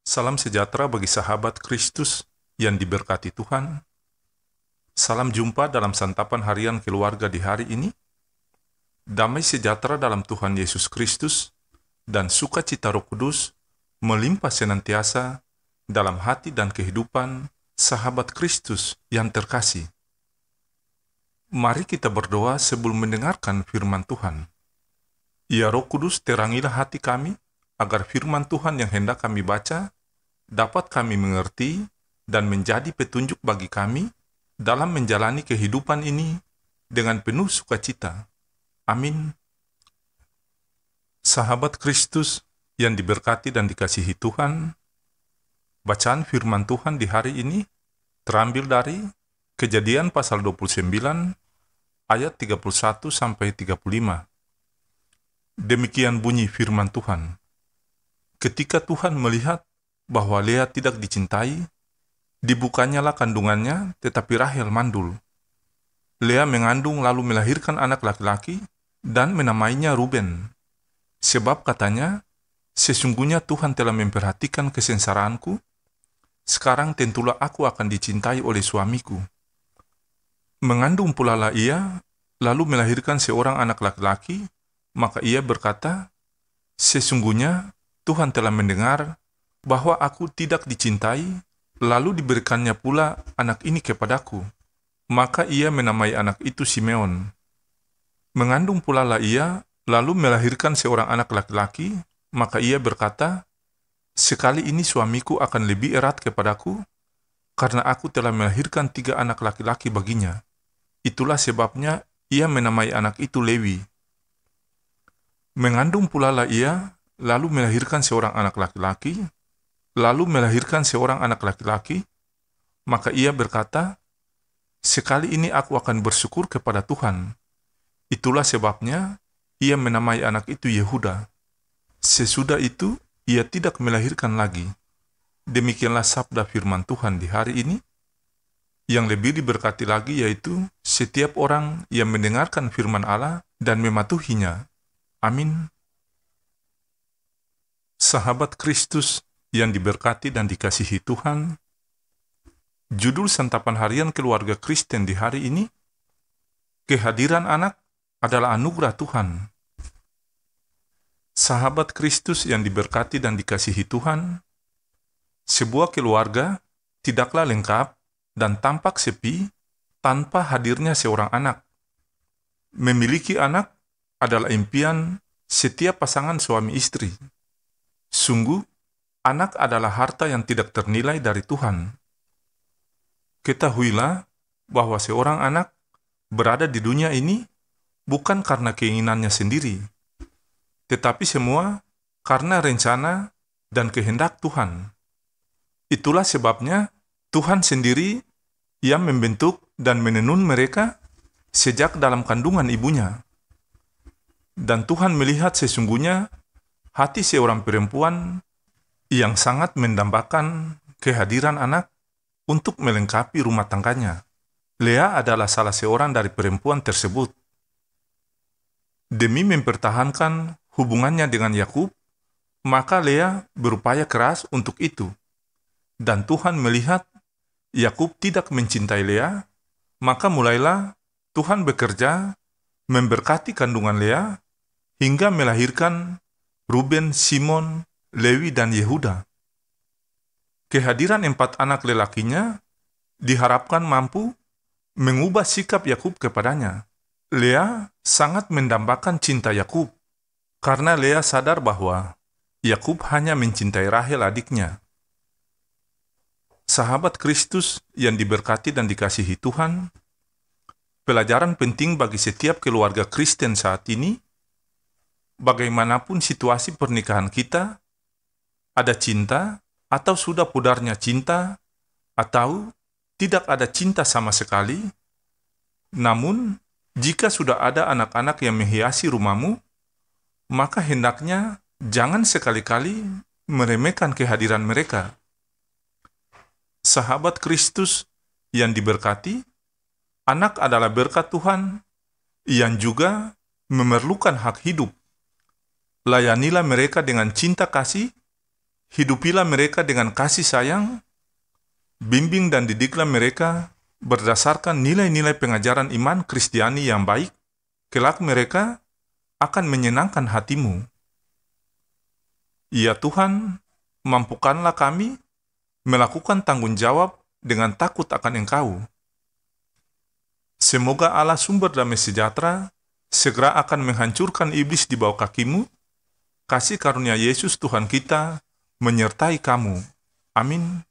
Salam sejahtera bagi sahabat Kristus yang diberkati Tuhan. Salam jumpa dalam santapan harian keluarga di hari ini. Damai sejahtera dalam Tuhan Yesus Kristus dan sukacita Roh Kudus melimpah senantiasa dalam hati dan kehidupan sahabat Kristus yang terkasih. Mari kita berdoa sebelum mendengarkan firman Tuhan. Ya Roh Kudus, terangilah hati kami, agar firman Tuhan yang hendak kami baca dapat kami mengerti dan menjadi petunjuk bagi kami dalam menjalani kehidupan ini dengan penuh sukacita. Amin. Sahabat Kristus yang diberkati dan dikasihi Tuhan, bacaan firman Tuhan di hari ini terambil dari Kejadian pasal 29 ayat 31 sampai 35. Demikian bunyi firman Tuhan. Ketika Tuhan melihat bahwa Lea tidak dicintai, dibukanyalah kandungannya, tetapi Rahel mandul. Lea mengandung lalu melahirkan anak laki-laki dan menamainya Ruben. Sebab katanya, sesungguhnya Tuhan telah memperhatikan kesengsaraanku, sekarang tentulah aku akan dicintai oleh suamiku. Mengandung pula lah ia, lalu melahirkan seorang anak laki-laki, maka ia berkata, sesungguhnya Tuhan telah mendengar bahwa aku tidak dicintai, lalu diberikannya pula anak ini kepadaku. Maka ia menamai anak itu Simeon. Mengandung pula lah ia, lalu melahirkan seorang anak laki-laki, maka ia berkata, sekali ini suamiku akan lebih erat kepadaku, karena aku telah melahirkan 3 anak laki-laki baginya. Itulah sebabnya ia menamai anak itu Lewi. Mengandung pula lah ia, lalu melahirkan seorang anak laki-laki, maka ia berkata, sekali ini aku akan bersyukur kepada Tuhan. Itulah sebabnya ia menamai anak itu Yehuda. Sesudah itu, ia tidak melahirkan lagi. Demikianlah sabda firman Tuhan di hari ini. Yang lebih diberkati lagi yaitu setiap orang yang mendengarkan firman Allah dan mematuhinya. Amin. Sahabat Kristus yang diberkati dan dikasihi Tuhan, judul santapan harian keluarga Kristen di hari ini, kehadiran anak adalah anugerah Tuhan. Sahabat Kristus yang diberkati dan dikasihi Tuhan, sebuah keluarga tidaklah lengkap dan tampak sepi tanpa hadirnya seorang anak. Memiliki anak adalah impian setiap pasangan suami istri. Sungguh, anak adalah harta yang tidak ternilai dari Tuhan. Ketahuilah bahwa seorang anak berada di dunia ini bukan karena keinginannya sendiri, tetapi semua karena rencana dan kehendak Tuhan. Itulah sebabnya Tuhan sendiri yang membentuk dan menenun mereka sejak dalam kandungan ibunya. Dan Tuhan melihat sesungguhnya hati seorang perempuan yang sangat mendambakan kehadiran anak untuk melengkapi rumah tangganya. Lea adalah salah seorang dari perempuan tersebut. Demi mempertahankan hubungannya dengan Yakub, maka Lea berupaya keras untuk itu. Dan Tuhan melihat Yakub tidak mencintai Lea, maka mulailah Tuhan bekerja memberkati kandungan Lea hingga melahirkan Ruben, Simon, Lewi, dan Yehuda. Kehadiran 4 anak lelakinya diharapkan mampu mengubah sikap Yakub kepadanya. Lea sangat mendambakan cinta Yakub, karena Lea sadar bahwa Yakub hanya mencintai Rahel adiknya. Sahabat Kristus yang diberkati dan dikasihi Tuhan, pelajaran penting bagi setiap keluarga Kristen saat ini, bagaimanapun situasi pernikahan kita, ada cinta atau sudah pudarnya cinta, atau tidak ada cinta sama sekali. Namun, jika sudah ada anak-anak yang menghiasi rumahmu, maka hendaknya jangan sekali-kali meremehkan kehadiran mereka. Sahabat Kristus yang diberkati, anak adalah berkat Tuhan yang juga memerlukan hak hidup. Layanilah mereka dengan cinta kasih Hidupilah mereka dengan kasih sayang, bimbing dan didiklah mereka berdasarkan nilai-nilai pengajaran iman Kristiani yang baik, kelak mereka akan menyenangkan hatimu. Ya Tuhan, mampukanlah kami melakukan tanggung jawab dengan takut akan Engkau. Semoga Allah sumber damai sejahtera segera akan menghancurkan iblis di bawah kakimu. Kasih karunia Yesus Tuhan kita menyertai kamu. Amin.